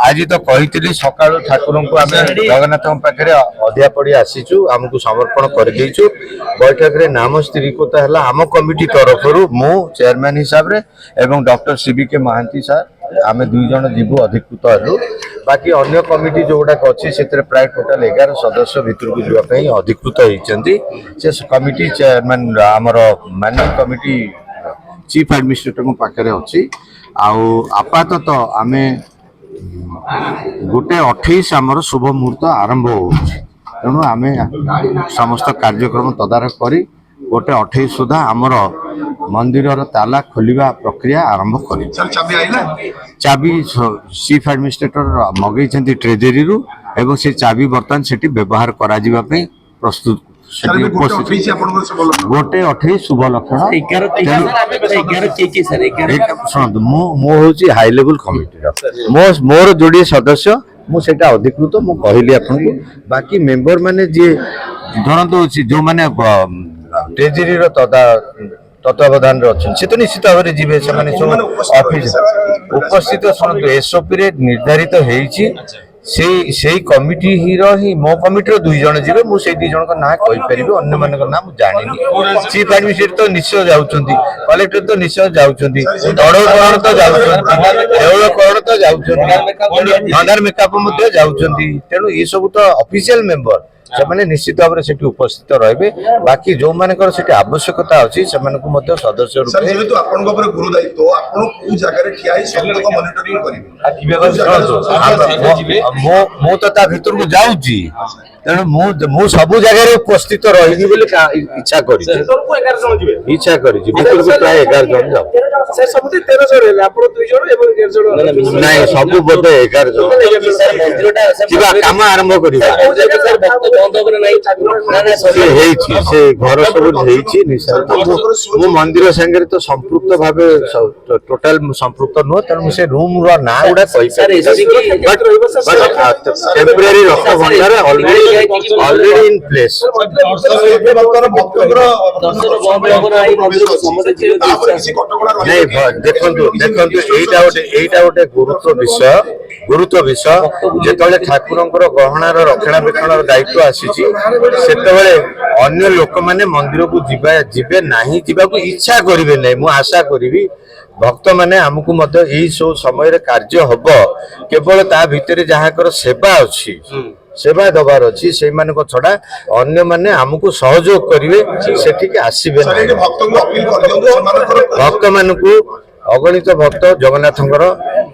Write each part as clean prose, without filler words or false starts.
आज तो कही सका ठाकुर को आम जगन्नाथ पाखे अधिया पड़ी आसीचु आमको समर्पण कर बैठक में नाम स्थिरीकृत है आम कमिटी तरफ मु चेयरमैन हिसाब रे एवं डॉक्टर CBK महांती सर आम 2 जन जीवु अधिकृत हलु बाकी अन्य कमिटी जो गुड़ाक अच्छी से प्राय टोटाल 11 सदस्य भितर को जावाई अधिकृत होती से कमिटी चेयरमैन आमर मैनेजिंग कमिटी चीफ एडमिनिस्ट्रेटर पाखे अच्छी आपातत आम गोटे 28 आमर शुभ मुहूर्त आरंभ हो तेणु आम समस्त कार्यक्रम तदारख करी गोटे 28 सुधा आमर मंदिर ताला खोलिबा प्रक्रिया आरंभ करी चाबी चीफ एडमिनिस्ट्रेटर मगई ट्रेजरी रु एवं से चाबी बर्तमान से व्यवहार करा जिबा पे प्रस्तुत गोटे 28 शुभ लक्षण शुणु मु हाई लेवल कमिटी मोर जोड़े सदस्य मुझे अधिकृत मु कहली आपको बाकी मेंबर माने जे धरतु जो माने ट्रेजरी तत्वावधान अच्छे से तो निश्चित भाव में जी ऑफिस उपस्थित शुणु SOP रे निर्धारित होती से कमिटी ही मो कमिटी 2 जन जी मुझे 2 जन का ना कहीपर अन्य मान ना मुझे जानी चीफ एडमिनिस्ट्रेटर तो निश्चय जाऊँच कलेक्टर तो निश्चय जाऊँच दौड़करण तो जाऊँकरण तो जाऊँच मेकअप जाऊँच तेणु ये सब तो ऑफिशियल मेंबर से निश्चित भाव में उपस्थित रहे बाकी जो मानकर से आवश्यकता अच्छी से सदस्य मु तो भितर को जाऊँगी तेणु मु सब जगह उपस्थित रही इच्छा कर प्राय 11 जन जाऊ सब बोधे 11 जन कम आरंभ कर घर सब मंदिर संगे तो संपृक्त भाव टोटाल संपृक्त नुह तेणु से रूम ना गुड़ा टेम्परेरी रक्त भंडार ऑलरेडी इन प्लेस देखो गोटे गुरुत्व विषय जिते ठाकुर गहणार रक्षणाबेक्षण दायित्व आसी अन्य लोक मैंने मंदिर को जीवे नहीं जीवाक इच्छा करेंगे नहीं मु आशा करी भक्त मैंने आमको यही सब समय कार्य हम केवल ता भितर जहाँ सेवा अच्छी सेवा दबार अच्छी से छड़ा अन्य माने आमको सहयोग करेंगे से आसबे भक्त मान अगणित भक्त जगन्नाथ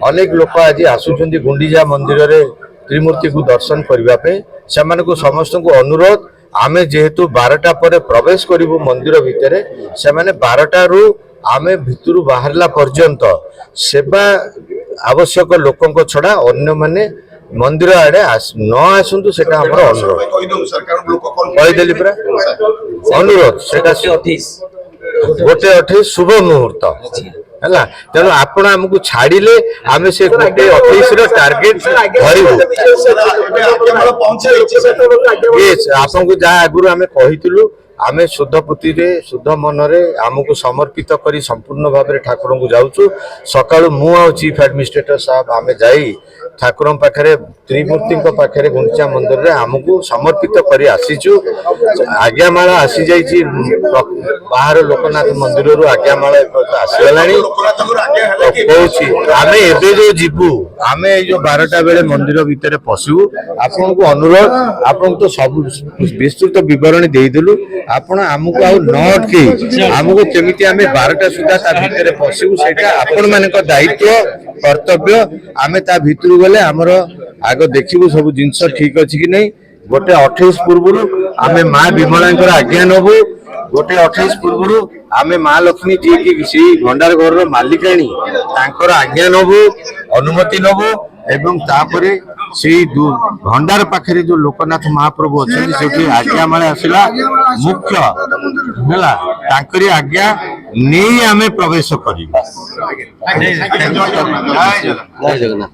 अनेक लोक आज आसुचंदी गुंडीजा मंदिर रे त्रिमूर्ति को दर्शन करने से समस्त को अनुरोध आमे जेहेतु 12टा पर प्रवेश करू मंदिर भितर से 12टा रु आमे भितर बाहरला पर्यंत सेवा आवश्यक लोकों छड़ा अन्य माने मंदिर आड़े न आसतु से अनुरोध कहीदेली पूरा अनुरोध से गोटे 28 शुभ मुहूर्त है तेणु आपण आमको छाड़िले आम से गोटे 28 टार्गेट आपको जहाँ आगुरी आम कही आमे शुद्ध पुति रे शुद्ध मन रे आमको समर्पित करी संपूर्ण भाव में ठाकुर को जाऊँ सकाळु मु आ चीफ एडमिनिस्ट्रेटर साहब आमे जाई ठाकुर पाखे त्रिमूर्ति पाखे गुंडीचा मंदिर रे आमको समर्पित करी आसीचु आज्ञामाला आसी जाइए बाहर लोकनाथ मंदिर रु आज्ञामाला आसीगलानी आमे एबे जो जीवु आमे जो 12टा बेले मंदिर भितर पशु आपन को अनुरोध आपन तो सब विस्तृत विवरण देदेलु आपण आमको आउ न अटके आमको केमिति आमे 12टा सुधा ता भितर पशु सेटा आपण मानक दायित्व कर्तव्य आमे ता भितर गले हमर आग देखिबु सब जिंस ठीक अछि कि नहीं गोटे 28 पूर्व आमे मां विमलांकर आज्ञा नबु गोटे 28 पूर्व आमे मां लक्ष्मी जी की सी भंडार घर रो मालिकाणी तांकर आज्ञा नबु अनुमति नबु एवं तापरे से भंडार पाखे जो लोकनाथ महाप्रभु अच्छे से आज्ञा माले आसला मुख्य है तांकरी आज्ञा नहीं आमे प्रवेश करी। जय जगन्नाथ।